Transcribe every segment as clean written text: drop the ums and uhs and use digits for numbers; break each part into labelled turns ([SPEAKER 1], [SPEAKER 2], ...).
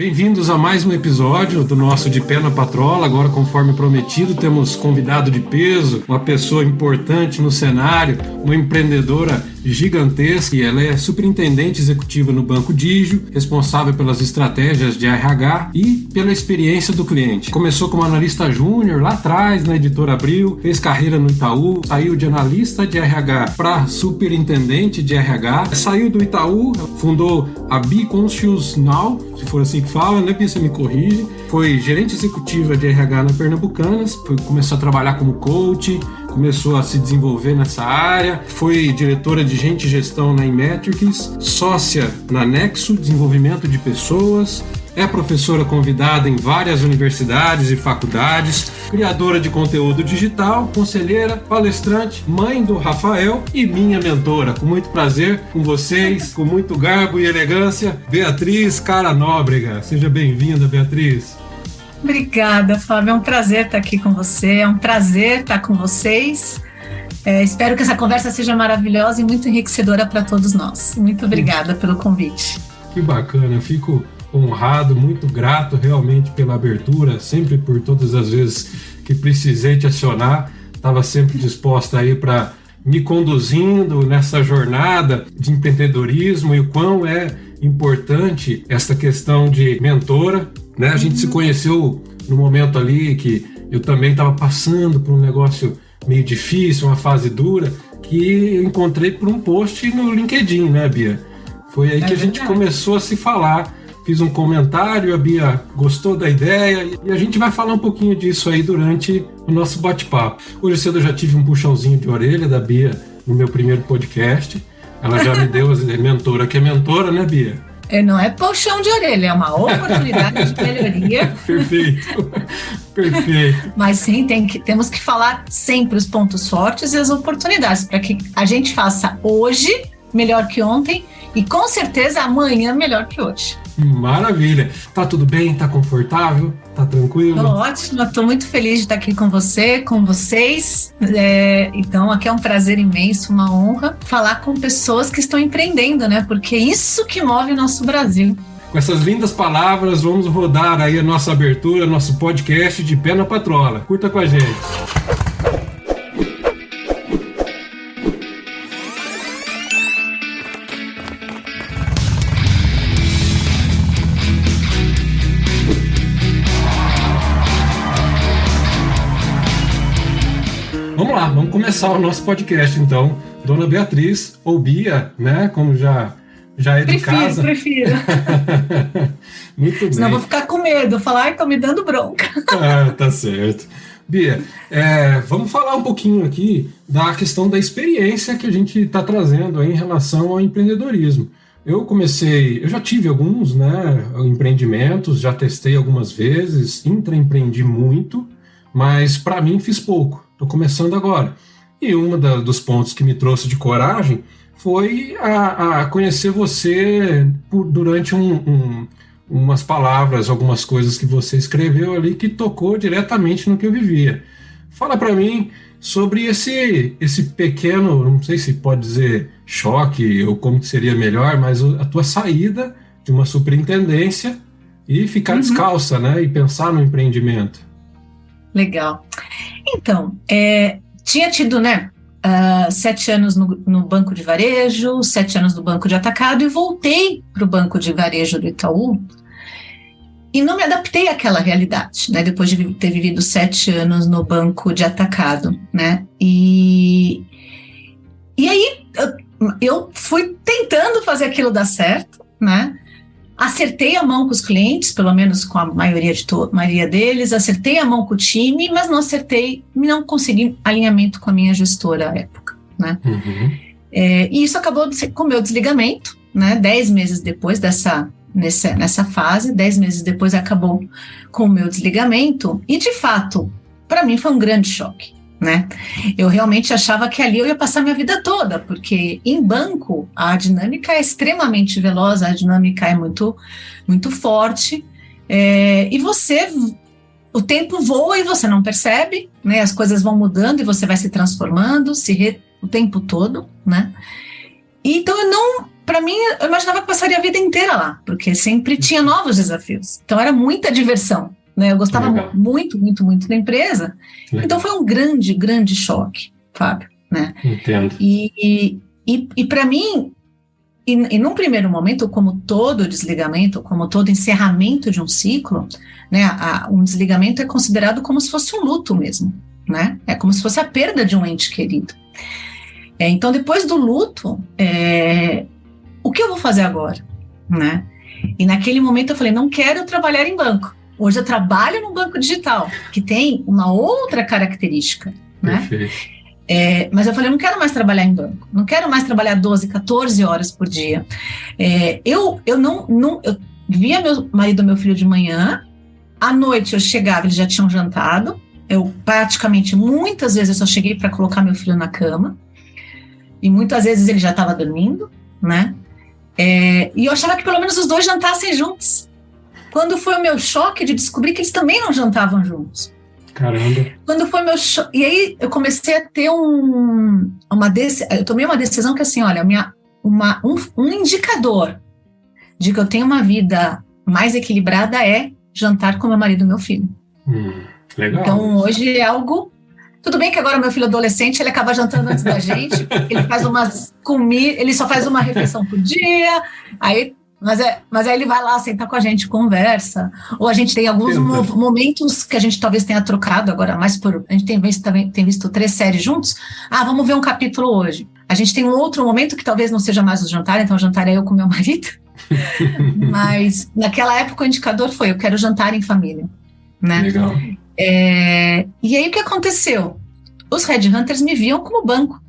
[SPEAKER 1] Bem-vindos a mais um episódio do nosso De Pé na Patrola. Agora, conforme prometido, temos convidado de peso, uma pessoa importante no cenário, uma empreendedora gigantesca. E ela é superintendente executiva no Banco Digio, responsável pelas estratégias de RH e pela experiência do cliente. Começou como analista júnior lá atrás, na Editora Abril, fez carreira no Itaú, saiu de analista de RH para superintendente de RH, saiu do Itaú, fundou a Be Conscious Now, se for assim que fala, né, Bia, você me corrige. Foi gerente executiva de RH na Pernambucanas, começou a trabalhar como coach, começou a se desenvolver nessa área, foi diretora de gente e gestão na Inmetrics, sócia na Nexo, desenvolvimento de pessoas, é professora convidada em várias universidades e faculdades, criadora de conteúdo digital, conselheira, palestrante, mãe do Rafael e minha mentora. Com muito prazer com vocês, com muito garbo e elegância, Beatriz Caranóbrega. Seja bem-vinda, Beatriz.
[SPEAKER 2] Obrigada, Fábio. É um prazer estar aqui com você, é um prazer estar com vocês. Espero que essa conversa seja maravilhosa e muito enriquecedora para todos nós. Muito obrigada pelo convite.
[SPEAKER 1] Que bacana, eu fico honrado, muito grato realmente pela abertura, sempre por todas as vezes que precisei te acionar, estava sempre disposta aí para me conduzindo nessa jornada de empreendedorismo e o quão é importante essa questão de mentora, né? A gente se conheceu no momento ali que eu também estava passando por um negócio meio difícil, uma fase dura, que eu encontrei por um post no LinkedIn, né, Bia? Foi aí que a gente começou a se falar. Fiz um comentário, a Bia gostou da ideia e a gente vai falar um pouquinho disso aí durante o nosso bate-papo. Hoje cedo eu já tive um puxãozinho de orelha da Bia no meu primeiro podcast. Ela já me deu a mentora, que é mentora, né, Bia?
[SPEAKER 2] Não é puxão de orelha, é uma oportunidade de melhoria.
[SPEAKER 1] Perfeito, perfeito.
[SPEAKER 2] Mas sim, temos que falar sempre os pontos fortes e as oportunidades, para que a gente faça hoje melhor que ontem e com certeza amanhã melhor que hoje.
[SPEAKER 1] Maravilha. Tá tudo bem? Tá confortável? Tá tranquilo?
[SPEAKER 2] Tô ótima, tô muito feliz de estar aqui com você, com vocês. Então, aqui é um prazer imenso, uma honra falar com pessoas que estão empreendendo, né? Porque é isso que move o nosso Brasil.
[SPEAKER 1] Com essas lindas palavras, vamos rodar aí a nossa abertura, nosso podcast De Pé na Patrola. Curta com a gente. Vamos lá, vamos começar o nosso podcast então. Dona Beatriz, ou Bia, né, como já é de casa.
[SPEAKER 2] Prefiro.
[SPEAKER 1] Muito bem.
[SPEAKER 2] Senão eu vou ficar com medo, falar, estão me dando bronca.
[SPEAKER 1] Tá certo. Bia, vamos falar um pouquinho aqui da questão da experiência que a gente está trazendo aí em relação ao empreendedorismo. Eu já tive alguns, né, empreendimentos, já testei algumas vezes, intraempreendi muito, mas para mim fiz pouco. Estou começando agora. E um dos pontos que me trouxe de coragem foi a conhecer você durante umas palavras, algumas coisas que você escreveu ali que tocou diretamente no que eu vivia. Fala para mim sobre esse pequeno, não sei se pode dizer choque ou como que seria melhor, mas a tua saída de uma superintendência e ficar descalça, né? E pensar no empreendimento.
[SPEAKER 2] Legal. Então, tinha tido, né, 7 anos no banco de varejo, 7 anos no banco de atacado e voltei para o banco de varejo do Itaú e não me adaptei àquela realidade, né, depois de ter vivido 7 anos no banco de atacado, né, e aí eu fui tentando fazer aquilo dar certo, né. Acertei a mão com os clientes, pelo menos com a maioria deles, acertei a mão com o time, mas não consegui alinhamento com a minha gestora à época, né? Uhum. E isso acabou com o meu desligamento, né? 10 meses depois nessa fase, 10 meses depois acabou com o meu desligamento, e de fato, para mim foi um grande choque, né? Eu realmente achava que ali eu ia passar minha vida toda, porque em banco a dinâmica é extremamente veloz, a dinâmica é muito, muito forte, e o tempo voa e você não percebe, né? As coisas vão mudando e você vai se transformando o tempo todo, né? Então eu não para mim, eu imaginava que passaria a vida inteira lá, porque sempre tinha novos desafios. Então, era muita diversão, né? Eu gostava muito, muito, muito da empresa. Legal. Então, foi um grande, grande choque, Fábio, né?
[SPEAKER 1] Entendo.
[SPEAKER 2] E para mim, e num primeiro momento, como todo desligamento, como todo encerramento de um ciclo, né? Um desligamento é considerado como se fosse um luto mesmo, né? É como se fosse a perda de um ente querido. Então, depois do luto, o que eu vou fazer agora, né? E naquele momento eu falei, não quero trabalhar em banco. Hoje eu trabalho no banco digital, que tem uma outra característica, né? Mas eu falei, eu não quero mais trabalhar em banco, não quero mais trabalhar 12, 14 horas por dia. Eu via meu marido e meu filho de manhã, à noite eu chegava, eles já tinham jantado, eu praticamente, muitas vezes eu só cheguei para colocar meu filho na cama, e muitas vezes ele já estava dormindo, né? E eu achava que pelo menos os dois jantassem juntos. Quando foi o meu choque de descobrir que eles também não jantavam juntos.
[SPEAKER 1] Caramba.
[SPEAKER 2] Quando foi meu choque. E aí eu comecei a ter eu tomei uma decisão que assim, olha, um indicador de que eu tenho uma vida mais equilibrada é jantar com meu marido e meu filho.
[SPEAKER 1] Legal.
[SPEAKER 2] Então hoje é algo. Tudo bem que agora meu filho adolescente, ele acaba jantando antes da gente, ele faz ele só faz uma refeição por dia, mas aí ele vai lá sentar com a gente, conversa, ou a gente tem alguns momentos que a gente talvez tenha trocado agora, a gente tem visto 3 séries juntos, vamos ver um capítulo hoje. A gente tem um outro momento que talvez não seja mais o jantar, então o jantar é eu com meu marido, mas naquela época o indicador foi, eu quero jantar em família, né?
[SPEAKER 1] Legal.
[SPEAKER 2] E aí o que aconteceu? Os headhunters me viam como banco.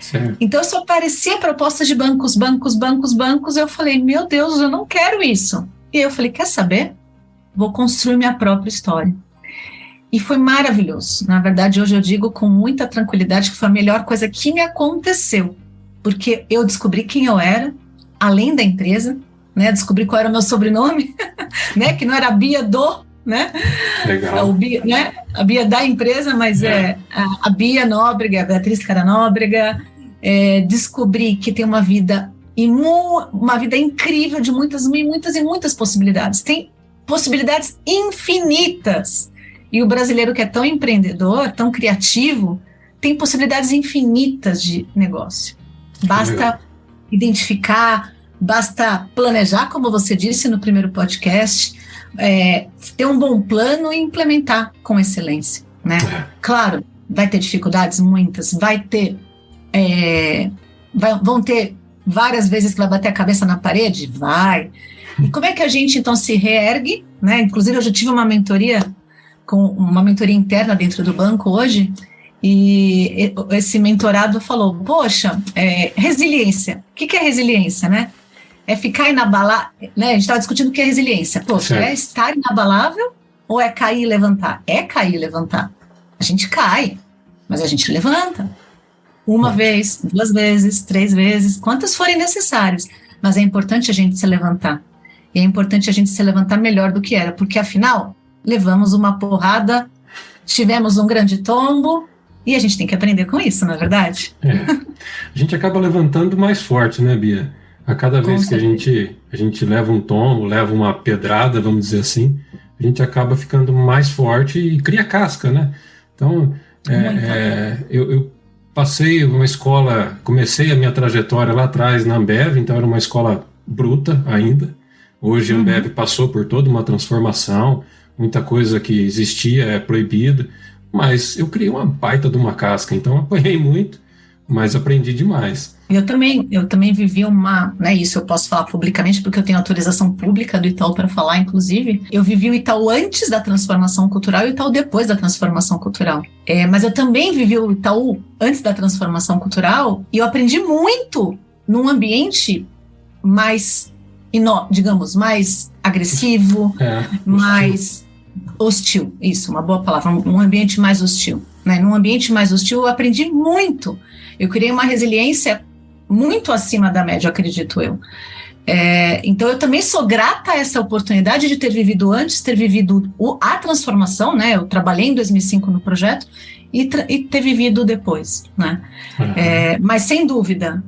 [SPEAKER 1] Certo.
[SPEAKER 2] Então eu só aparecia propostas de bancos. Eu falei, meu Deus, eu não quero isso. E aí eu falei, quer saber? Vou construir minha própria história. E foi maravilhoso. Na verdade, hoje eu digo com muita tranquilidade que foi a melhor coisa que me aconteceu. Porque eu descobri quem eu era, além da empresa, né? Descobri qual era o meu sobrenome, né? Que não era Bia do... né?
[SPEAKER 1] Legal.
[SPEAKER 2] A Bia da empresa, mas a Bia Nóbrega, a Beatriz Cara Nóbrega. Descobri que tem uma vida incrível de muitas possibilidades. Tem possibilidades infinitas. E o brasileiro que é tão empreendedor, tão criativo, tem possibilidades infinitas de negócio. Basta identificar, basta planejar, como você disse no primeiro podcast, ter um bom plano e implementar com excelência, né? Claro, vai ter dificuldades, muitas, vão ter várias vezes que vai bater a cabeça na parede? Vai. E como é que a gente, então, se reergue, né? Inclusive, eu já tive uma mentoria interna dentro do banco hoje, e esse mentorado falou, poxa, resiliência. O que é resiliência, né? É ficar inabalável, né? A gente estava discutindo o que é resiliência. Poxa, é estar inabalável ou é cair e levantar? É cair e levantar. A gente cai, mas a gente levanta. Uma vez, 2 vezes, 3 vezes, quantas forem necessárias. Mas é importante a gente se levantar. E é importante a gente se levantar melhor do que era, porque afinal, levamos uma porrada, tivemos um grande tombo, e a gente tem que aprender com isso, não é verdade?
[SPEAKER 1] A gente acaba levantando mais forte, né, Bia? A cada vez que a gente leva um tombo, leva uma pedrada, vamos dizer assim, a gente acaba ficando mais forte e cria casca, né? Então, eu passei uma escola, comecei a minha trajetória lá atrás na Ambev, então era uma escola bruta ainda. Hoje a Ambev passou por toda uma transformação, muita coisa que existia é proibida, mas eu criei uma baita de uma casca, então apanhei muito, mas aprendi demais.
[SPEAKER 2] Eu também vivi isso eu posso falar publicamente, porque eu tenho autorização pública do Itaú para falar, inclusive. Eu vivi o Itaú antes da transformação cultural e o Itaú depois da transformação cultural. Mas eu também vivi o Itaú antes da transformação cultural e eu aprendi muito num ambiente mais, digamos, mais agressivo, mais hostil. Isso, uma boa palavra, um ambiente mais hostil. Né? Num ambiente mais hostil eu aprendi muito. Eu criei uma resiliência muito acima da média, acredito eu. Então eu também sou grata a essa oportunidade de ter vivido antes, ter vivido a transformação, né? Eu trabalhei em 2005 no projeto e ter vivido depois, né? Mas sem dúvida,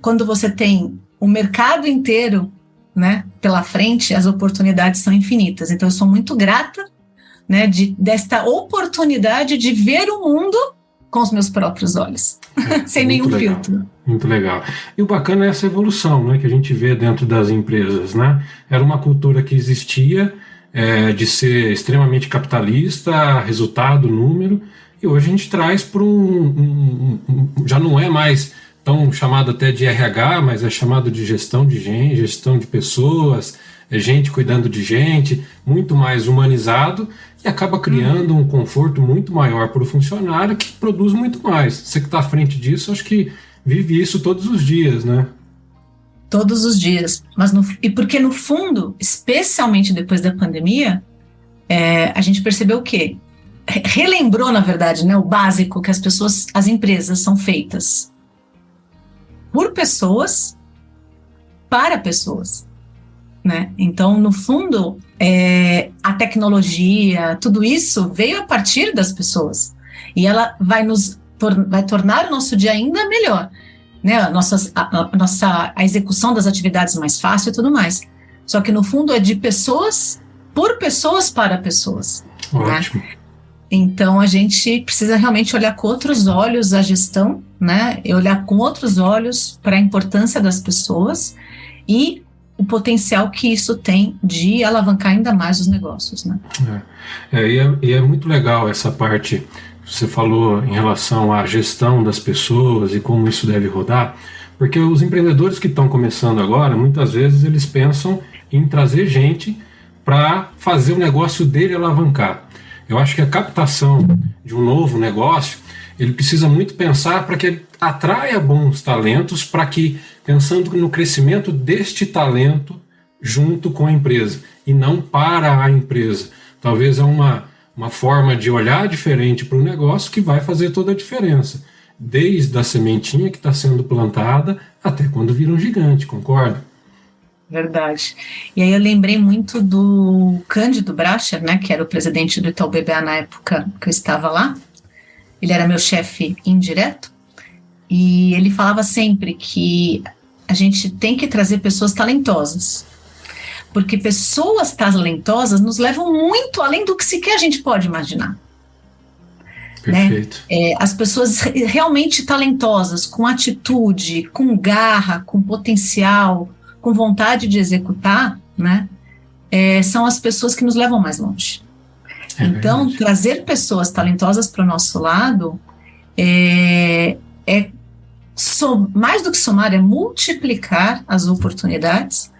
[SPEAKER 2] quando você tem o mercado inteiro, né, pela frente, as oportunidades são infinitas. Então, eu sou muito grata, né, desta oportunidade de ver o mundo com os meus próprios olhos, sem nenhum filtro.
[SPEAKER 1] Muito legal. E o bacana é essa evolução, né, que a gente vê dentro das empresas, né? Era uma cultura que existia, de ser extremamente capitalista, resultado, número, e hoje a gente traz para já não é mais tão chamado até de RH, mas é chamado de gestão de gente, gestão de pessoas, gente cuidando de gente, muito mais humanizado, e acaba criando um conforto muito maior para o funcionário, que produz muito mais. Você que está à frente disso, acho que vive isso todos os dias, né?
[SPEAKER 2] Todos os dias. E porque no fundo, especialmente depois da pandemia, a gente percebeu o quê? Relembrou, na verdade, né, o básico, que as empresas são feitas por pessoas, para pessoas. Né? Então, no fundo, a tecnologia, tudo isso veio a partir das pessoas, e ela vai tornar o nosso dia ainda melhor, né? A execução das atividades mais fácil e tudo mais. Só que no fundo é de pessoas, por pessoas, para pessoas.
[SPEAKER 1] Ótimo.
[SPEAKER 2] Né? Então a gente precisa realmente olhar com outros olhos a gestão, né? E olhar com outros olhos para a importância das pessoas e o potencial que isso tem de alavancar ainda mais os negócios, né?
[SPEAKER 1] E é muito legal essa parte que você falou em relação à gestão das pessoas e como isso deve rodar, porque os empreendedores que estão começando agora, muitas vezes eles pensam em trazer gente para fazer o negócio dele alavancar. Eu acho que a captação de um novo negócio, ele precisa muito pensar para que ele atraia bons talentos, para que, pensando no crescimento deste talento junto com a empresa, e não para a empresa. Talvez é uma forma de olhar diferente para o negócio que vai fazer toda a diferença, desde a sementinha que está sendo plantada até quando vira um gigante, concorda?
[SPEAKER 2] Verdade. E aí eu lembrei muito do Cândido Bracher, né, que era o presidente do Itaú BBA na época que eu estava lá. Ele era meu chefe indireto, e ele falava sempre que a gente tem que trazer pessoas talentosas, porque pessoas talentosas nos levam muito além do que sequer a gente pode imaginar.
[SPEAKER 1] Perfeito.
[SPEAKER 2] Né? As pessoas realmente talentosas, com atitude, com garra, com potencial, com vontade de executar, né? São as pessoas que nos levam mais longe. Então, verdade. Trazer pessoas talentosas para o nosso lado mais do que somar, é multiplicar as oportunidades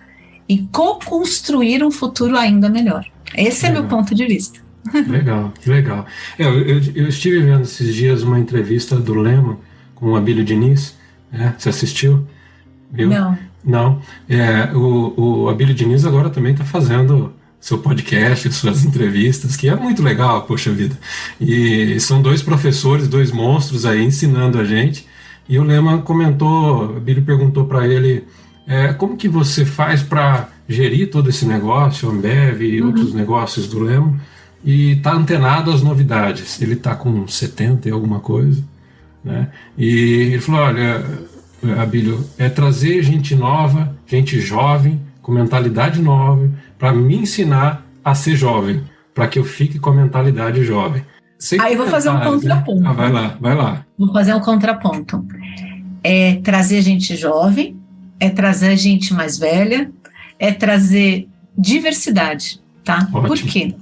[SPEAKER 2] e co-construir um futuro ainda melhor. Esse é meu ponto de vista.
[SPEAKER 1] Legal, legal. Eu estive vendo esses dias uma entrevista do Lehman com o Abílio Diniz, né? Você assistiu? Viu? Não. O Abílio Diniz agora também está fazendo seu podcast, suas entrevistas, que é muito legal, poxa vida. E são dois professores, dois monstros aí ensinando a gente. E o Lehman comentou, o Abílio perguntou para ele, como que você faz para gerir todo esse negócio, Ambev e outros negócios do Lehman, e tá antenado às novidades. Ele tá com 70 e alguma coisa, né? E ele falou, olha, Abílio, trazer gente nova, gente jovem, com mentalidade nova, para me ensinar a ser jovem, para que eu fique com a mentalidade jovem.
[SPEAKER 2] Aí eu vou fazer um contraponto.
[SPEAKER 1] Né? Vai lá.
[SPEAKER 2] Vou fazer um contraponto. É trazer gente jovem, é trazer gente mais velha, é trazer diversidade, tá?
[SPEAKER 1] Ótimo.
[SPEAKER 2] Por quê?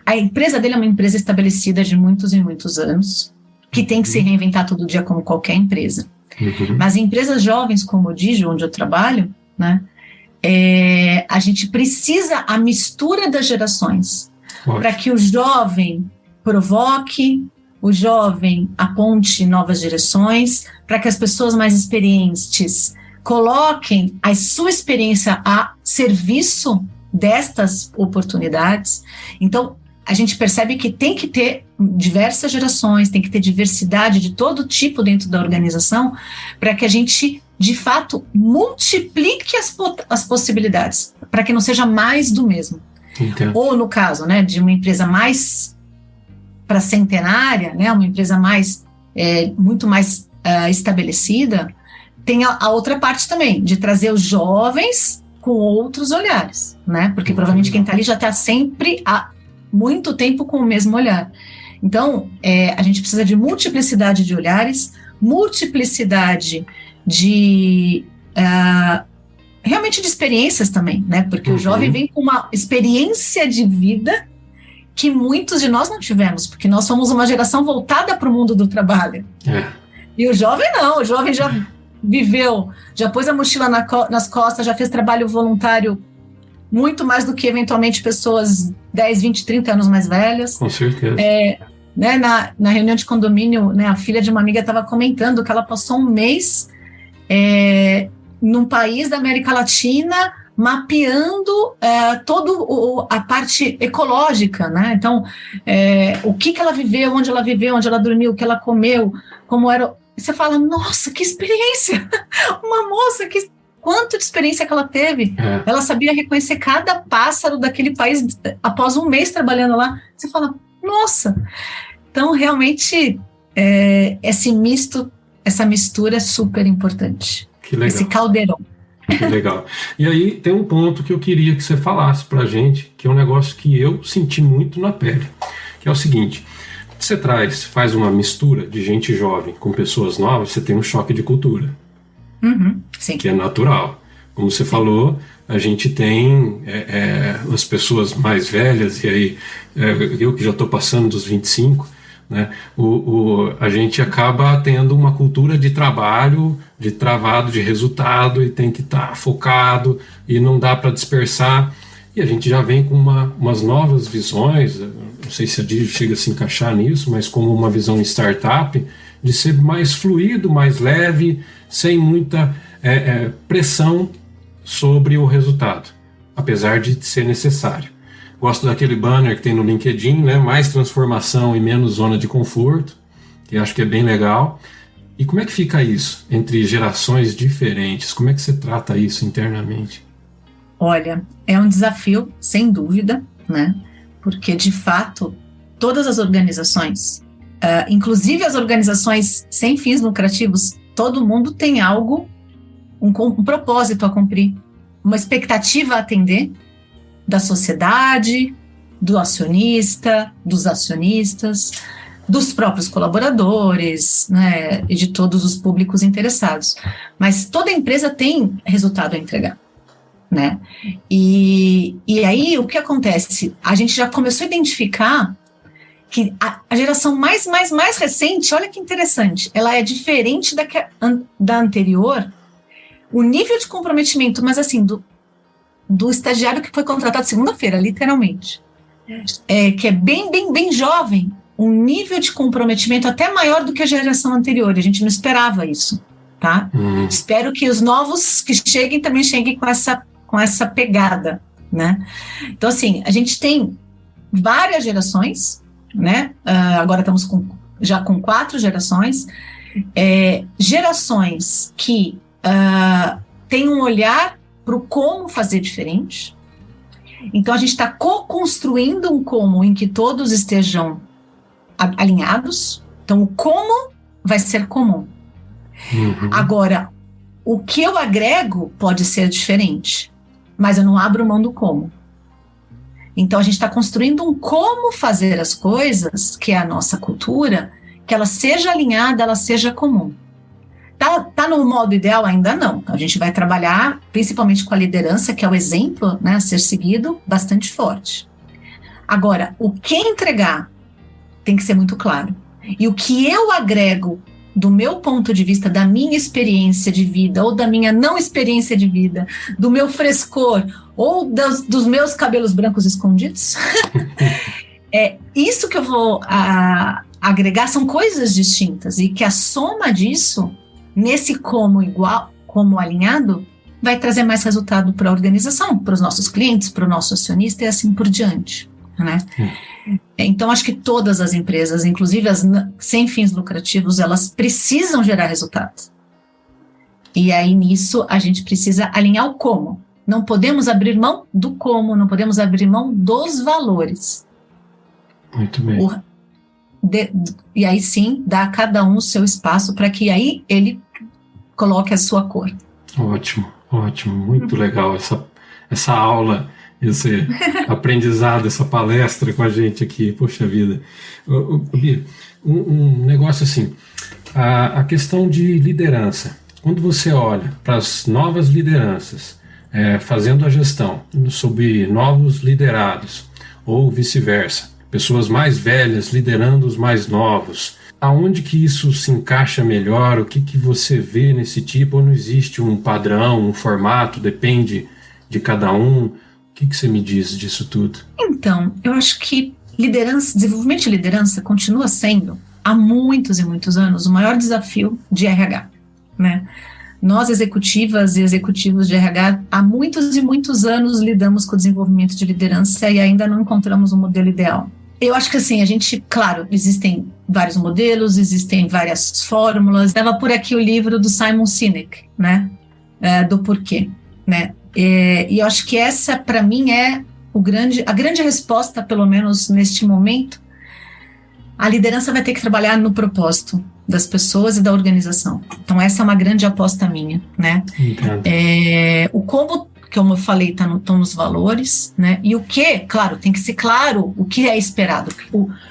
[SPEAKER 2] A empresa dele é uma empresa estabelecida de muitos e muitos anos, que tem que se reinventar todo dia como qualquer empresa. Mas empresas jovens como o Digio, onde eu trabalho, né, a gente precisa a mistura das gerações, para que o jovem provoque, o jovem aponte novas direções, para que as pessoas mais experientes coloquem a sua experiência a serviço destas oportunidades. Então, a gente percebe que tem que ter diversas gerações, tem que ter diversidade de todo tipo dentro da organização, para que a gente, de fato, multiplique as possibilidades, para que não seja mais do mesmo.
[SPEAKER 1] Entendo.
[SPEAKER 2] Ou, no caso, né, de uma empresa mais para centenária, né, uma empresa muito mais estabelecida, tem a outra parte também, de trazer os jovens com outros olhares, né? Porque provavelmente quem está ali já está sempre há muito tempo com o mesmo olhar. Então, a gente precisa de multiplicidade de olhares, multiplicidade de realmente de experiências também, né? Porque o jovem vem com uma experiência de vida que muitos de nós não tivemos, porque nós somos uma geração voltada para o mundo do trabalho. E o jovem não, o jovem já viveu, já pôs a mochila nas costas, já fez trabalho voluntário muito mais do que eventualmente pessoas 10, 20, 30 anos mais velhas.
[SPEAKER 1] Com certeza.
[SPEAKER 2] Né, na reunião de condomínio, né, a filha de uma amiga estava comentando que ela passou um mês num país da América Latina mapeando toda a parte ecológica, né? Então, o que ela viveu, onde ela dormiu, o que ela comeu, como era. Você fala, nossa, que experiência! Uma moça, quanto de experiência que ela teve. Ela sabia reconhecer cada pássaro daquele país após um mês trabalhando lá. Você fala, nossa! Então, realmente, essa mistura é super importante.
[SPEAKER 1] Que legal.
[SPEAKER 2] Esse caldeirão.
[SPEAKER 1] Que legal. E aí tem um ponto que eu queria que você falasse pra gente, que é um negócio que eu senti muito na pele, que é o seguinte: você faz uma mistura de gente jovem com pessoas novas, você tem um choque de cultura,
[SPEAKER 2] sim.
[SPEAKER 1] Que é natural. Como você falou, a gente tem as pessoas mais velhas, e aí eu que já estou passando dos 25, né, a gente acaba tendo uma cultura de trabalho, de travado, de resultado, e tem que estar focado, e não dá para dispersar, e a gente já vem com umas novas visões, não sei se a Digi chega a se encaixar nisso, mas como uma visão startup, de ser mais fluido, mais leve, sem muita pressão sobre o resultado, apesar de ser necessário. Gosto daquele banner que tem no LinkedIn, né? Mais transformação e menos zona de conforto, que acho que é bem legal. E como é que fica isso entre gerações diferentes? Como é que você trata isso internamente?
[SPEAKER 2] Olha, é um desafio, sem dúvida, né? Porque, de fato, todas as organizações, inclusive as organizações sem fins lucrativos, todo mundo tem algo, um propósito a cumprir, uma expectativa a atender, da sociedade, do acionista, dos acionistas, dos próprios colaboradores, né, e de todos os públicos interessados. Mas toda empresa tem resultado a entregar, né? E aí o que acontece? A gente já começou a identificar que a geração mais recente, olha que interessante, ela é diferente da anterior, o nível de comprometimento, mas assim, do estagiário que foi contratado segunda-feira, literalmente, que é bem jovem, um nível de comprometimento até maior do que a geração anterior. A gente não esperava isso, tá? Espero que os novos que cheguem também cheguem com essa pegada, né? Então, assim, a gente tem várias gerações, né? Agora estamos já com 4 gerações, gerações que têm um olhar para o como fazer diferente. Então, a gente está co-construindo um como em que todos estejam alinhados. Então, o como vai ser comum. Agora, o que eu agrego pode ser diferente, mas eu não abro mão do como. Então, a gente está construindo um como fazer as coisas, que é a nossa cultura, que ela seja alinhada, ela seja comum. Tá no modo ideal? Ainda não. A gente vai trabalhar, principalmente com a liderança, que é o exemplo, né, a ser seguido, bastante forte. Agora, o que entregar tem que ser muito claro. E o que eu agrego do meu ponto de vista, da minha experiência de vida, ou da minha não experiência de vida, do meu frescor, ou dos meus cabelos brancos escondidos, isso que eu vou agregar são coisas distintas, e que a soma disso, nesse como igual, como alinhado, vai trazer mais resultado para a organização, para os nossos clientes, para o nosso acionista e assim por diante, né? Então, acho que todas as empresas, inclusive as sem fins lucrativos, elas precisam gerar resultados. E aí, nisso, a gente precisa alinhar o como. Não podemos abrir mão do como, não podemos abrir mão dos valores.
[SPEAKER 1] Muito bem.
[SPEAKER 2] E aí, sim, dá a cada um o seu espaço para que aí ele coloque a sua cor.
[SPEAKER 1] Ótimo, muito legal essa aula, esse aprendizado, essa palestra com a gente aqui, poxa vida. Bia, um negócio assim, a questão de liderança, quando você olha para as novas lideranças, fazendo a gestão sob novos liderados, ou vice-versa, pessoas mais velhas liderando os mais novos, aonde que isso se encaixa melhor? O que você vê nesse tipo? Ou não existe um padrão, um formato, depende de cada um? O que você me diz disso tudo?
[SPEAKER 2] Então, eu acho que desenvolvimento de liderança continua sendo, há muitos e muitos anos, o maior desafio de RH, né? Nós, executivas e executivos de RH, há muitos e muitos anos lidamos com o desenvolvimento de liderança e ainda não encontramos um modelo ideal. Eu acho que assim, claro, existem vários modelos, existem várias fórmulas. Estava por aqui o livro do Simon Sinek, né? Do porquê, né? E eu acho que essa, para mim, é a grande resposta, pelo menos neste momento. A liderança vai ter que trabalhar no propósito das pessoas e da organização. Então, essa é uma grande aposta minha, né? O como eu falei, estão nos valores, né? E o que, claro, tem que ser claro o que é esperado,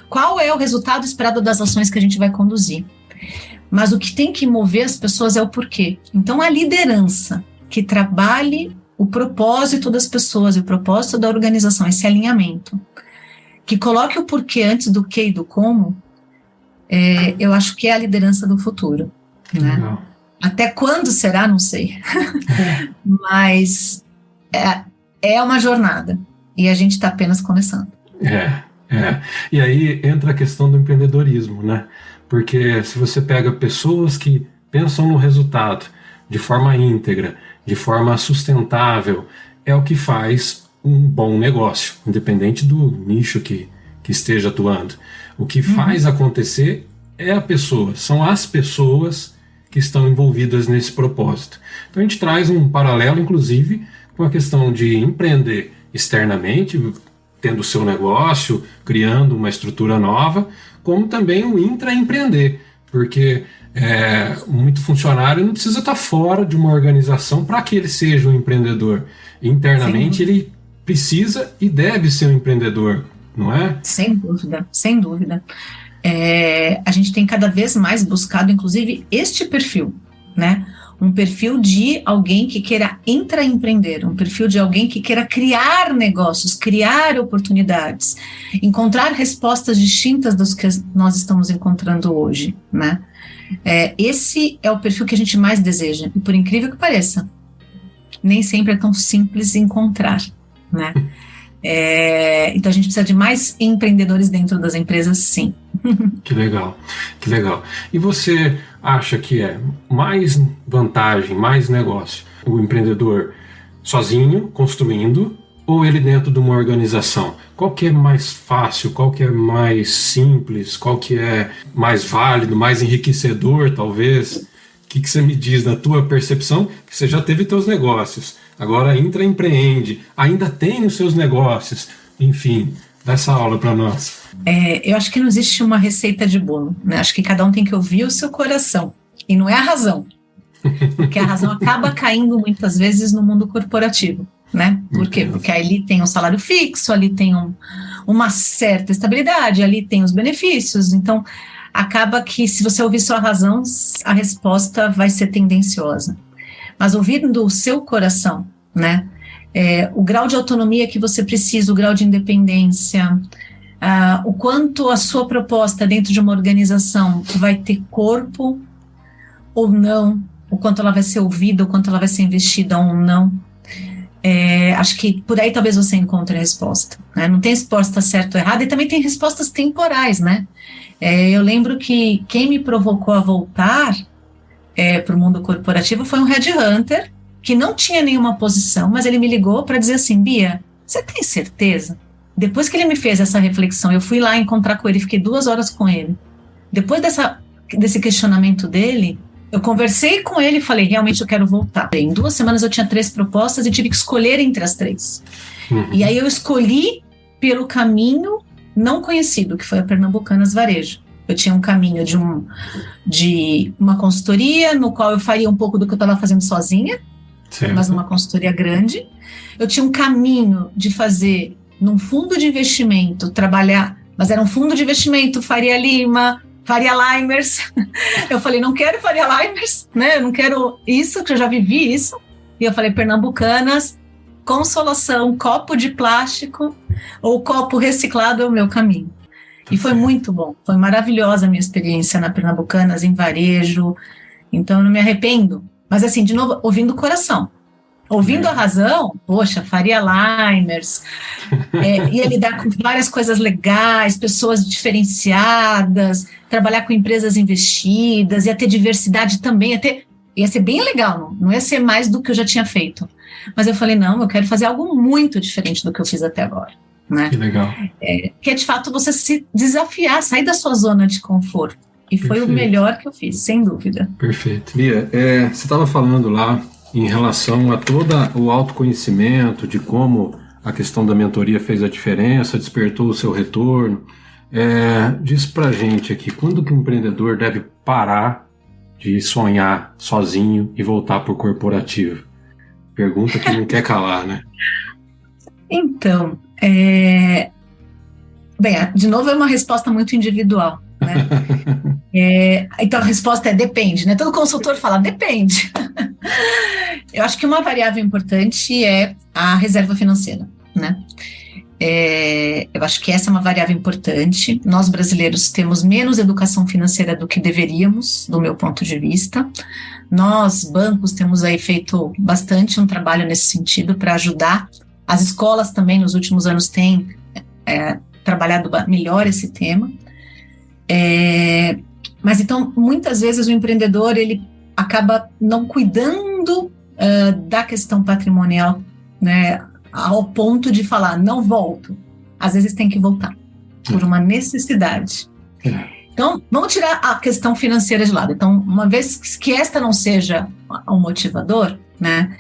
[SPEAKER 2] qual é o resultado esperado das ações que a gente vai conduzir. Mas o que tem que mover as pessoas é o porquê. Então, a liderança que trabalhe o propósito das pessoas e o propósito da organização, esse alinhamento, que coloque o porquê antes do que e do como, eu acho que é a liderança do futuro, né? Até quando será, não sei. Mas é uma jornada e a gente está apenas começando.
[SPEAKER 1] E aí entra a questão do empreendedorismo, né? Porque se você pega pessoas que pensam no resultado de forma íntegra, de forma sustentável, é o que faz um bom negócio, independente do nicho que esteja atuando. O que faz acontecer é a pessoa, são as pessoas que estão envolvidas nesse propósito. Então a gente traz um paralelo, inclusive, com a questão de empreender externamente, tendo o seu negócio, criando uma estrutura nova, como também o intraempreender, porque muito funcionário não precisa estar fora de uma organização para que ele seja um empreendedor. Internamente ele precisa e deve ser um empreendedor, não é?
[SPEAKER 2] Sem dúvida, sem dúvida. A gente tem cada vez mais buscado, inclusive, este perfil, né? Um perfil de alguém que queira intraempreender, um perfil de alguém que queira criar negócios, criar oportunidades, encontrar respostas distintas das que nós estamos encontrando hoje, né? Esse é o perfil que a gente mais deseja, e por incrível que pareça, nem sempre é tão simples encontrar, né? Então a gente precisa de mais empreendedores dentro das empresas, sim.
[SPEAKER 1] Que legal, que legal. E você acha que é mais vantagem, mais negócio, o empreendedor sozinho, construindo, ou ele dentro de uma organização? Qual que é mais fácil, qual que é mais simples, qual que é mais válido, mais enriquecedor, talvez? O que você me diz na tua percepção? Que você já teve teus negócios, agora empreende, ainda tem os seus negócios, enfim, dá essa aula para nós.
[SPEAKER 2] Eu acho que não existe uma receita de bolo, né? Acho que cada um tem que ouvir o seu coração, e não é a razão, porque a razão acaba caindo muitas vezes no mundo corporativo, né? Por quê? Porque ali tem um salário fixo, ali tem uma certa estabilidade, ali tem os benefícios, então acaba que se você ouvir sua razão, a resposta vai ser tendenciosa. Mas ouvindo o seu coração, né? O grau de autonomia que você precisa, o grau de independência, o quanto a sua proposta dentro de uma organização vai ter corpo ou não, o quanto ela vai ser ouvida, o quanto ela vai ser investida ou não. Acho que por aí talvez você encontre a resposta, né? Não tem resposta certa ou errada, e também tem respostas temporais, né? Eu lembro que quem me provocou a voltar para o mundo corporativo foi um headhunter que não tinha nenhuma posição, mas ele me ligou para dizer assim: Bia, você tem certeza? Depois que ele me fez essa reflexão, eu fui lá encontrar com ele, fiquei 2 horas com ele. Depois desse questionamento dele, eu conversei com ele e falei: realmente eu quero voltar. Em 2 semanas eu tinha 3 propostas e tive que escolher entre as 3. E aí eu escolhi pelo caminho não conhecido, que foi a Pernambucanas Varejo, Eu tinha um caminho de uma consultoria, no qual eu faria um pouco do que eu estava fazendo sozinha,
[SPEAKER 1] certo.
[SPEAKER 2] Mas numa consultoria grande. Eu tinha um caminho de fazer num fundo de investimento, trabalhar, mas era um fundo de investimento, Faria Lima, Faria Limers. Eu falei, não quero Faria Limers, né? Eu não quero isso, que eu já vivi isso. E eu falei, Pernambucanas, Consolação, copo de plástico ou copo reciclado é o meu caminho. E foi muito bom, foi maravilhosa a minha experiência na Pernambucanas, em varejo, então eu não me arrependo. Mas assim, de novo, ouvindo o coração. Ouvindo a razão, poxa, Faria Limers, ia lidar com várias coisas legais, pessoas diferenciadas, trabalhar com empresas investidas, ia ter diversidade também, ia ser bem legal, não ia ser mais do que eu já tinha feito. Mas eu falei, não, eu quero fazer algo muito diferente do que eu fiz até agora. Né?
[SPEAKER 1] Que legal.
[SPEAKER 2] Que é de fato você se desafiar, sair da sua zona de conforto. E foi o melhor que eu fiz, sem dúvida.
[SPEAKER 1] Perfeito. Bia, você estava falando lá em relação a todo o autoconhecimento, de como a questão da mentoria fez a diferença, despertou o seu retorno. Diz pra gente aqui, quando que um empreendedor deve parar de sonhar sozinho e voltar para o corporativo? Pergunta que não quer calar, né?
[SPEAKER 2] Então, bem, de novo é uma resposta muito individual, né? Então a resposta é depende, né? Todo consultor fala, depende. Eu acho que uma variável importante é a reserva financeira, né? Eu acho que essa é uma variável importante. Nós brasileiros temos menos educação financeira do que deveríamos, do meu ponto de vista. Nós, bancos, temos aí feito bastante um trabalho nesse sentido para ajudar. As escolas também, nos últimos anos, têm trabalhado melhor esse tema. Mas, então, muitas vezes o empreendedor, ele acaba não cuidando da questão patrimonial, né, ao ponto de falar, não volto. Às vezes tem que voltar, por uma necessidade. Então, vamos tirar a questão financeira de lado. Então, uma vez que esta não seja um motivador, né,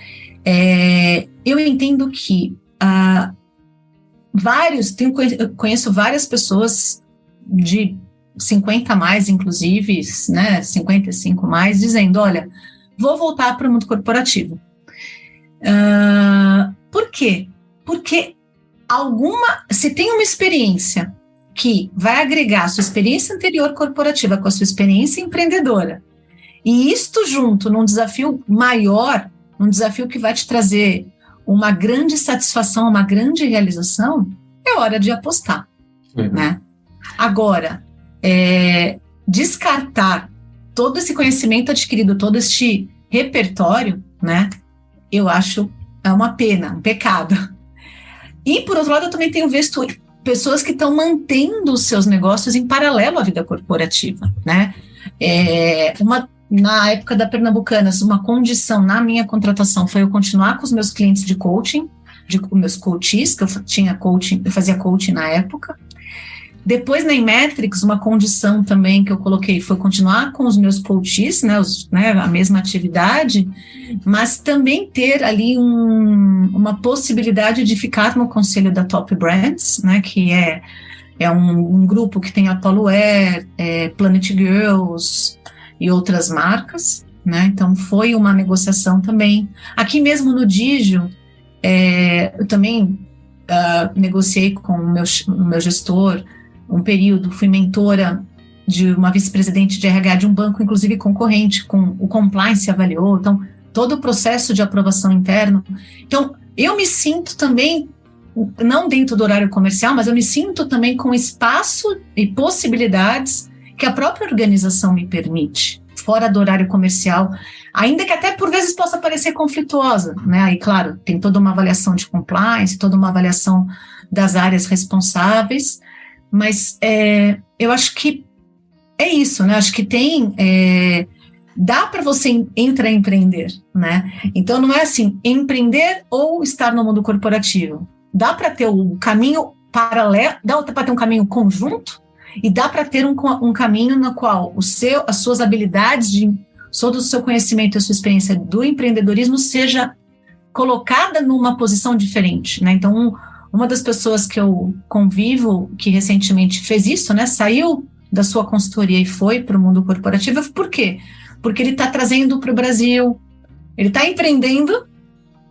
[SPEAKER 2] eu entendo que conheço várias pessoas de 50 mais, inclusive, né, 55 mais, dizendo, olha, vou voltar para o mundo corporativo. Por quê? Porque se tem uma experiência que vai agregar a sua experiência anterior corporativa com a sua experiência empreendedora, e isto junto num desafio maior, um desafio que vai te trazer uma grande satisfação, uma grande realização, é hora de apostar, né? Agora, descartar todo esse conhecimento adquirido, todo este repertório, né? Eu acho uma pena, um pecado. E, por outro lado, eu também tenho visto pessoas que estão mantendo os seus negócios em paralelo à vida corporativa, né? Na época da Pernambucanas, uma condição na minha contratação foi eu continuar com os meus clientes de coaching, com meus coaches, que eu fazia coaching na época. Depois, na Inmetrics, uma condição também que eu coloquei foi continuar com os meus coaches, né, a mesma atividade, mas também ter ali uma possibilidade de ficar no conselho da Top Brands, né, que é um grupo que tem a Apollo Air, Planet Girls e outras marcas, né, então foi uma negociação também. Aqui mesmo no Digio, eu também negociei com o meu gestor um período, fui mentora de uma vice-presidente de RH de um banco, inclusive concorrente, com o compliance avaliou, então, todo o processo de aprovação interno. Então, eu me sinto também, não dentro do horário comercial, mas eu me sinto também com espaço e possibilidades que a própria organização me permite, fora do horário comercial, ainda que até por vezes possa parecer conflituosa, né? Aí, claro, tem toda uma avaliação de compliance, toda uma avaliação das áreas responsáveis, mas eu acho que é isso, né? Acho que dá para você entrar a empreender, né? Então não é assim, empreender ou estar no mundo corporativo. Dá para ter um caminho paralelo, dá para ter um caminho conjunto e dá para ter um caminho no qual as suas habilidades, todo o seu conhecimento e a sua experiência do empreendedorismo seja colocada numa posição diferente, né? Então, uma das pessoas que eu convivo, que recentemente fez isso, né, saiu da sua consultoria e foi para o mundo corporativo. Por quê? Porque ele está trazendo para o Brasil, ele está empreendendo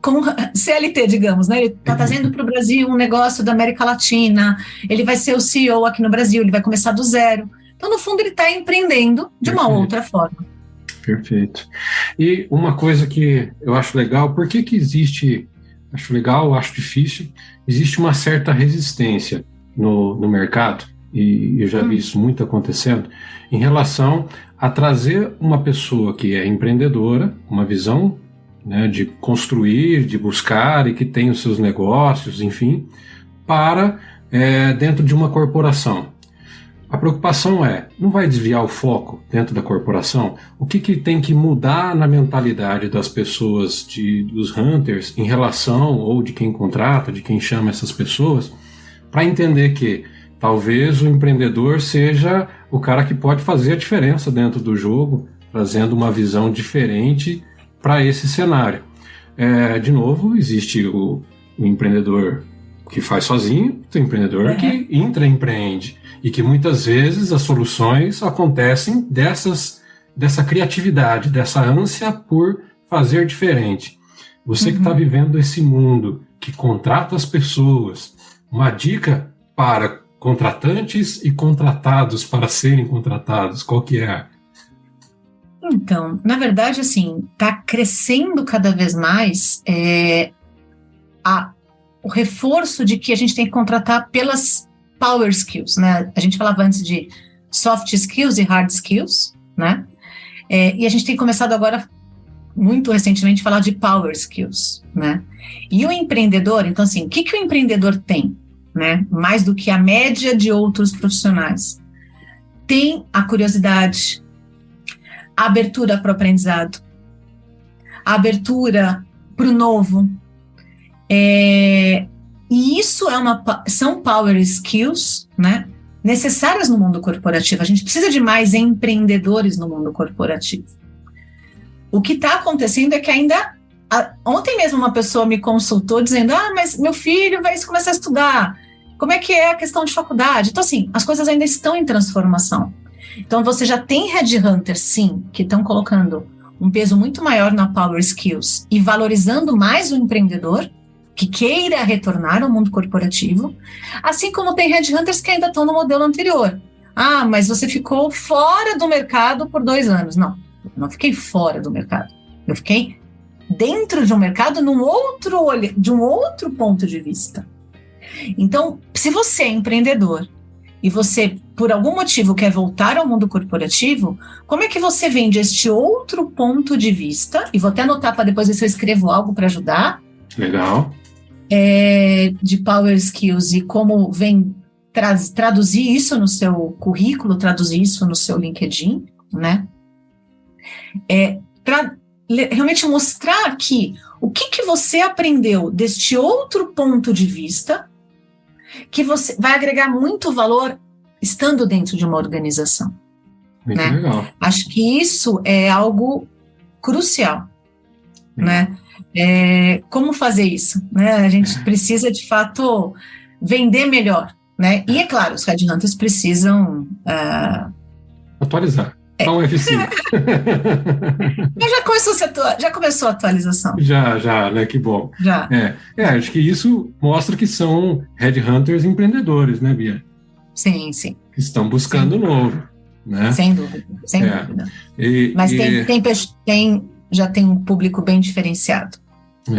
[SPEAKER 2] com CLT, digamos, né? Ele está trazendo para o Brasil um negócio da América Latina, ele vai ser o CEO aqui no Brasil, ele vai começar do zero. Então, no fundo, ele está empreendendo de uma outra forma.
[SPEAKER 1] Perfeito. E uma coisa que eu acho legal, por que existe, acho legal, acho difícil, existe uma certa resistência no mercado, e eu já vi isso muito acontecendo, em relação a trazer uma pessoa que é empreendedora, uma visão, né, de construir, de buscar e que tem os seus negócios, enfim, para dentro de uma corporação. A preocupação não vai desviar o foco dentro da corporação? O que tem que mudar na mentalidade das pessoas, dos hunters, em relação, ou de quem contrata, de quem chama essas pessoas, para entender que talvez o empreendedor seja o cara que pode fazer a diferença dentro do jogo, trazendo uma visão diferente para esse cenário. De novo, existe o empreendedor que faz sozinho, tem empreendedor que intraempreende, e que muitas vezes as soluções acontecem dessa criatividade, dessa ânsia por fazer diferente. Você que está vivendo esse mundo, que contrata as pessoas, uma dica para contratantes e contratados para serem contratados, qual que é?
[SPEAKER 2] Então, na verdade, assim, está crescendo cada vez mais o reforço de que a gente tem que contratar pelas power skills, né? A gente falava antes de soft skills e hard skills, né? E a gente tem começado agora, muito recentemente, a falar de power skills, né? E o empreendedor, então assim, o que o empreendedor tem, né? Mais do que a média de outros profissionais? Tem a curiosidade, a abertura para o aprendizado, a abertura para o novo, e isso são power skills, né, necessárias no mundo corporativo. A gente precisa de mais empreendedores no mundo corporativo. O que está acontecendo é que ontem mesmo uma pessoa me consultou dizendo, mas meu filho vai começar a estudar, como é que é a questão de faculdade? Então assim, as coisas ainda estão em transformação. Então você já tem headhunters, sim, que estão colocando um peso muito maior na power skills e valorizando mais o empreendedor que queira retornar ao mundo corporativo, assim como tem headhunters que ainda estão no modelo anterior. Mas você ficou fora do mercado por 2 anos. Não fiquei fora do mercado. Eu fiquei dentro de um mercado de um outro ponto de vista. Então, se você é empreendedor e você, por algum motivo, quer voltar ao mundo corporativo, como é que você vende este outro ponto de vista? E vou até anotar para depois ver se eu escrevo algo para ajudar.
[SPEAKER 1] Legal.
[SPEAKER 2] De power skills e como traduzir isso no seu currículo, traduzir isso no seu LinkedIn, né? Para realmente mostrar que o que você aprendeu deste outro ponto de vista que você vai agregar muito valor estando dentro de uma organização.
[SPEAKER 1] Muito
[SPEAKER 2] né?
[SPEAKER 1] legal.
[SPEAKER 2] Acho que isso é algo crucial, né? Como fazer isso, né? A gente precisa, de fato, vender melhor, né? E, é claro, os headhunters precisam...
[SPEAKER 1] atualizar. Não é eficiente.
[SPEAKER 2] Já começou a atualização.
[SPEAKER 1] Já, né? Que bom.
[SPEAKER 2] Já.
[SPEAKER 1] Acho que isso mostra que são headhunters empreendedores, né, Bia?
[SPEAKER 2] Sim, sim.
[SPEAKER 1] Que estão buscando novo, né?
[SPEAKER 2] Sem dúvida, sem dúvida. Mas já tem um público bem diferenciado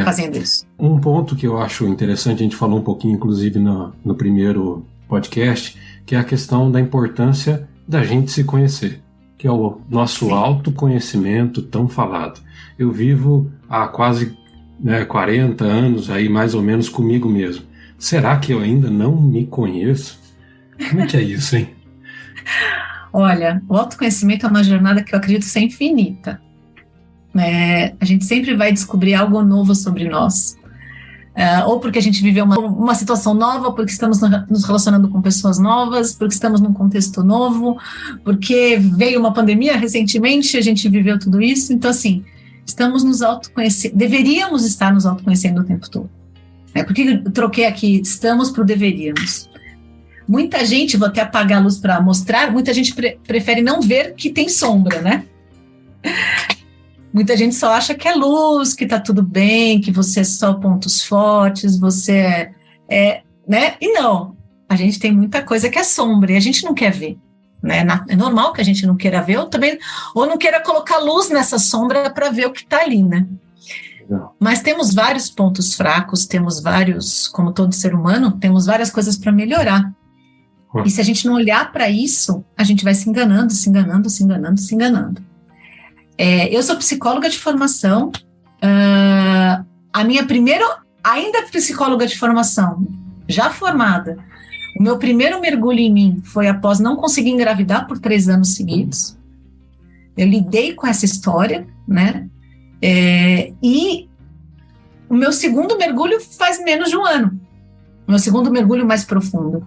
[SPEAKER 2] fazendo isso.
[SPEAKER 1] Um ponto que eu acho interessante, a gente falou um pouquinho, inclusive, no primeiro podcast, que é a questão da importância da gente se conhecer, que é o nosso autoconhecimento tão falado. Eu vivo há quase 40 anos, aí mais ou menos, comigo mesmo. Será que eu ainda não me conheço? Como é que é isso, hein?
[SPEAKER 2] Olha, o autoconhecimento é uma jornada que eu acredito ser infinita. A gente sempre vai descobrir algo novo sobre nós. Ou porque a gente viveu uma situação nova, porque estamos nos relacionando com pessoas novas, porque estamos num contexto novo, porque veio uma pandemia recentemente, a gente viveu tudo isso. Então, assim, estamos nos autoconhecendo, deveríamos estar nos autoconhecendo o tempo todo. Por que eu troquei aqui estamos por deveríamos? Muita gente, vou até apagar a luz para mostrar, muita gente prefere não ver que tem sombra, né? Muita gente só acha que é luz, que tá tudo bem, que você é só pontos fortes, você né? E não, a gente tem muita coisa que é sombra e a gente não quer ver, né? É normal que a gente não queira ver, ou não queira colocar luz nessa sombra para ver o que tá ali, né? Não. Mas temos vários pontos fracos, temos vários, como todo ser humano, temos várias coisas para melhorar. E se a gente não olhar para isso, a gente vai se enganando, se enganando, se enganando, se enganando. Eu sou psicóloga de formação, a minha primeira, ainda psicóloga de formação, já formada. O meu primeiro mergulho em mim foi após não conseguir engravidar por 3 anos seguidos. Eu lidei com essa história, né? E o meu segundo mergulho faz menos de 1 ano. O meu segundo mergulho mais profundo.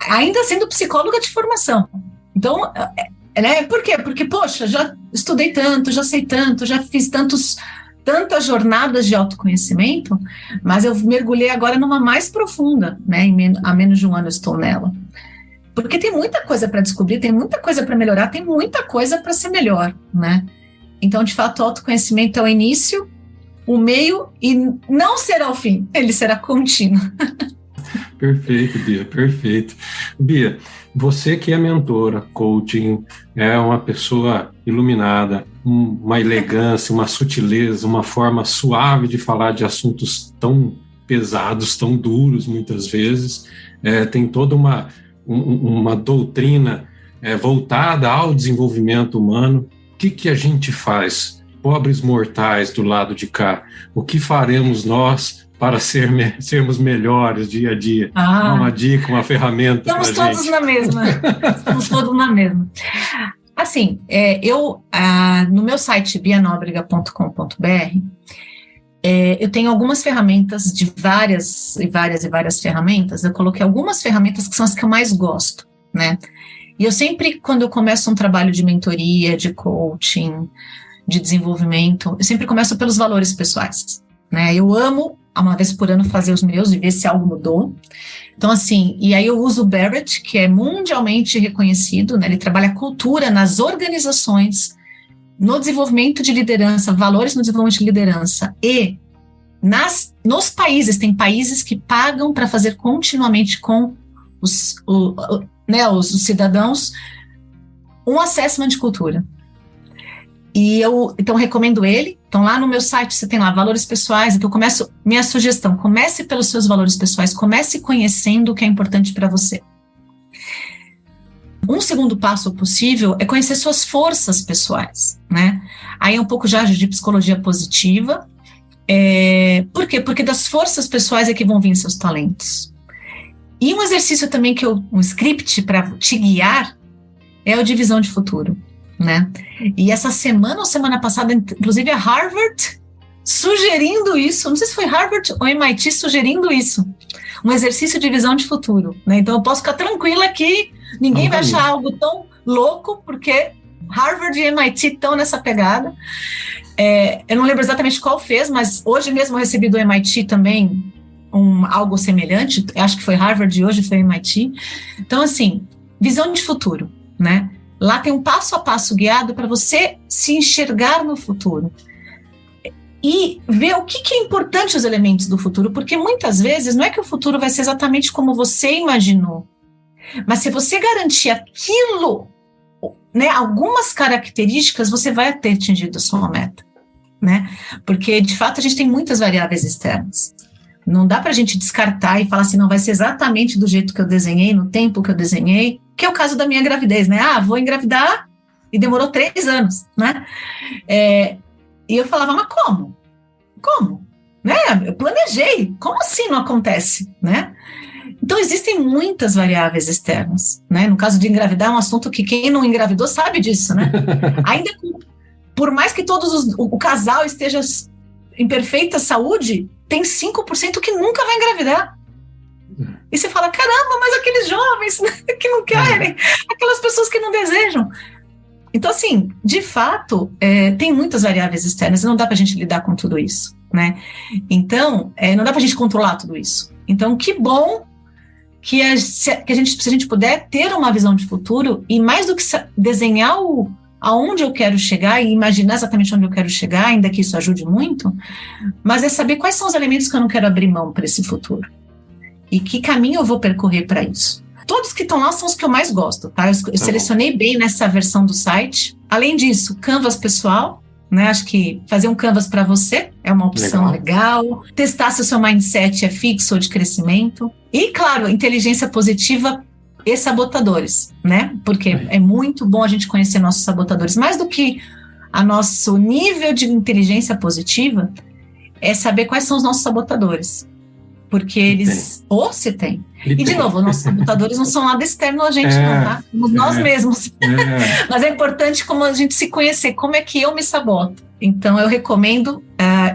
[SPEAKER 2] Ainda sendo psicóloga de formação. Então, né? Por quê? Porque, poxa, já estudei tanto, já sei tanto, já fiz tantas jornadas de autoconhecimento, mas eu mergulhei agora numa mais profunda, né? Há menos de 1 ano eu estou nela. Porque tem muita coisa para descobrir, tem muita coisa para melhorar, tem muita coisa para ser melhor, né? Então, de fato, o autoconhecimento é o início, o meio e não será o fim, ele será contínuo.
[SPEAKER 1] Perfeito, Bia, perfeito. Bia, você que é mentora, coaching, é uma pessoa iluminada, uma elegância, uma sutileza, uma forma suave de falar de assuntos tão pesados, tão duros muitas vezes, tem toda uma doutrina voltada ao desenvolvimento humano. O que a gente faz, pobres mortais do lado de cá? O que faremos nós para sermos melhores dia a dia? Uma dica, uma ferramenta para a gente.
[SPEAKER 2] Estamos todos na mesma. Estamos todos na mesma. Assim, no meu site bianobrega.com.br, eu tenho algumas ferramentas de várias ferramentas. Eu coloquei algumas ferramentas que são as que eu mais gosto, né? E eu sempre, quando eu começo um trabalho de mentoria, de coaching, de desenvolvimento, eu sempre começo pelos valores pessoais, né? Eu amo, uma vez por ano, fazer os meus e ver se algo mudou. Então, assim, e aí eu uso o Barrett, que é mundialmente reconhecido, né? Ele trabalha a cultura nas organizações, no desenvolvimento de liderança, valores no desenvolvimento de liderança e nos países. Tem países que pagam para fazer continuamente com os cidadãos um assessment de cultura. E então recomendo ele. Então lá no meu site você tem lá valores pessoais. Então minha sugestão, comece pelos seus valores pessoais, comece conhecendo o que é importante para você. Um segundo passo possível é conhecer suas forças pessoais, né? Aí é um pouco já de psicologia positiva. Por quê? Porque das forças pessoais é que vão vir seus talentos. E um exercício também um script para te guiar é a divisão de futuro, né? E essa semana ou semana passada, inclusive a Harvard sugerindo isso, não sei se foi Harvard ou MIT sugerindo isso, um exercício de visão de futuro, né? Então eu posso ficar tranquila que ninguém vai achar algo tão louco, porque Harvard e MIT estão nessa pegada. Eu não lembro exatamente qual fez, mas hoje mesmo eu recebi do MIT também algo semelhante, acho que foi Harvard e hoje foi MIT. Então, assim, visão de futuro, né? Lá tem um passo a passo guiado para você se enxergar no futuro e ver o que é importante os elementos do futuro, porque muitas vezes não é que o futuro vai ser exatamente como você imaginou, mas se você garantir aquilo, né, algumas características, você vai ter atingido a sua meta, né? Porque, de fato, a gente tem muitas variáveis externas. Não dá para a gente descartar e falar assim, não vai ser exatamente do jeito que eu desenhei, no tempo que eu desenhei, que é o caso da minha gravidez, né? Vou engravidar e demorou 3 anos, né? E eu falava, mas como? Como? Né? Eu planejei, como assim não acontece, né? Então, existem muitas variáveis externas, né? No caso de engravidar, é um assunto que quem não engravidou sabe disso, né? Ainda por mais que o casal esteja em perfeita saúde, tem 5% que nunca vai engravidar. E você fala, caramba, mas aqueles jovens que não querem, aquelas pessoas que não desejam. Então, assim, de fato, tem muitas variáveis externas e não dá para a gente lidar com tudo isso, né? Então, não dá para a gente controlar tudo isso. Então, que bom que se a gente puder ter uma visão de futuro, e mais do que desenhar aonde eu quero chegar e imaginar exatamente onde eu quero chegar, ainda que isso ajude muito, mas é saber quais são os elementos que eu não quero abrir mão para esse futuro. E que caminho eu vou percorrer para isso. Todos que estão lá são os que eu mais gosto, tá? Eu selecionei bem nessa versão do site. Além disso, Canvas pessoal, né? Acho que fazer um Canvas para você é uma opção legal. Testar se o seu mindset é fixo ou de crescimento. E, claro, inteligência positiva e sabotadores, né? Porque é muito bom a gente conhecer nossos sabotadores. Mais do que a nosso nível de inteligência positiva, é saber quais são os nossos sabotadores. Porque eles... Ou se tem. E, de novo, nossos sabotadores não são nada externo a gente, não, tá? Somos nós mesmos. Mas é importante como a gente se conhecer, como é que eu me saboto. Então, eu recomendo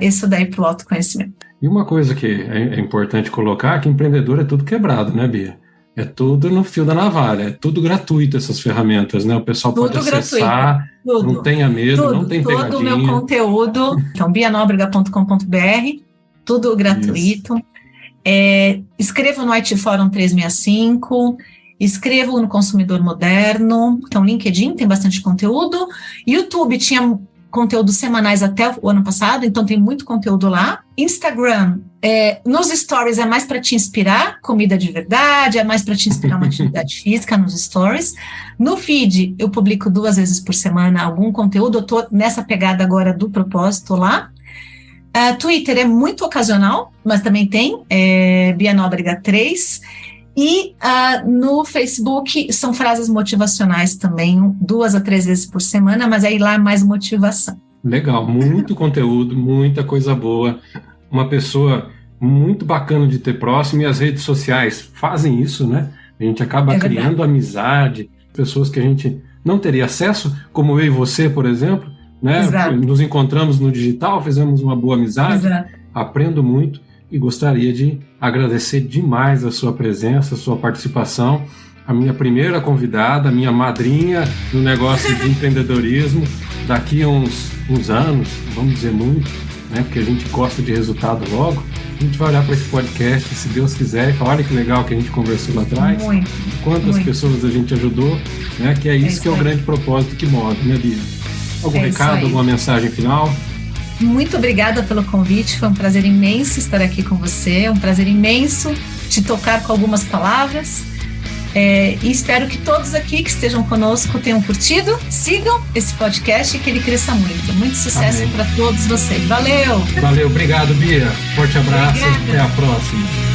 [SPEAKER 2] isso daí para o autoconhecimento.
[SPEAKER 1] E uma coisa que é importante colocar, que empreendedor é tudo quebrado, né, Bia? É tudo no fio da navalha, é tudo gratuito essas ferramentas, né? O pessoal tudo pode acessar, não tenha medo, não tem pegadinha.
[SPEAKER 2] Todo o meu conteúdo, então, bianobrega.com.br, tudo gratuito. Escrevo no IT Fórum 365, escrevo no Consumidor Moderno, então LinkedIn tem bastante conteúdo, YouTube tinha conteúdos semanais até o ano passado, então tem muito conteúdo lá. Instagram, nos stories é mais para te inspirar, comida de verdade, é mais para te inspirar uma atividade física nos stories. No feed, eu publico 2 vezes por semana algum conteúdo, eu estou nessa pegada agora do propósito lá. Twitter é muito ocasional, mas também tem, Bia Nóbrega 3. E no Facebook são frases motivacionais também, 2 a 3 vezes por semana, mas aí lá é mais motivação.
[SPEAKER 1] Legal, muito conteúdo, muita coisa boa. Uma pessoa muito bacana de ter próximo, e as redes sociais fazem isso, né? A gente acaba criando amizade, pessoas que a gente não teria acesso, como eu e você, por exemplo, né? Nos encontramos no digital, fizemos uma boa amizade, aprendo muito. E gostaria de agradecer demais a sua presença, a sua participação, a minha primeira convidada, a minha madrinha no negócio de empreendedorismo. Daqui a uns anos, vamos dizer muito, né, porque a gente gosta de resultado logo, a gente vai olhar para esse podcast, se Deus quiser, e falar, olha que legal que a gente conversou lá atrás, quantas pessoas a gente ajudou, né, que é isso que é o grande propósito que move, né, Bia? Algum recado, alguma mensagem final?
[SPEAKER 2] Muito obrigada pelo convite, foi um prazer imenso estar aqui com você, um prazer imenso te tocar com algumas palavras, e espero que todos aqui que estejam conosco tenham curtido, sigam esse podcast e que ele cresça muito. Muito sucesso para todos vocês. Valeu!
[SPEAKER 1] Valeu, obrigado, Bia. Forte abraço, até a próxima.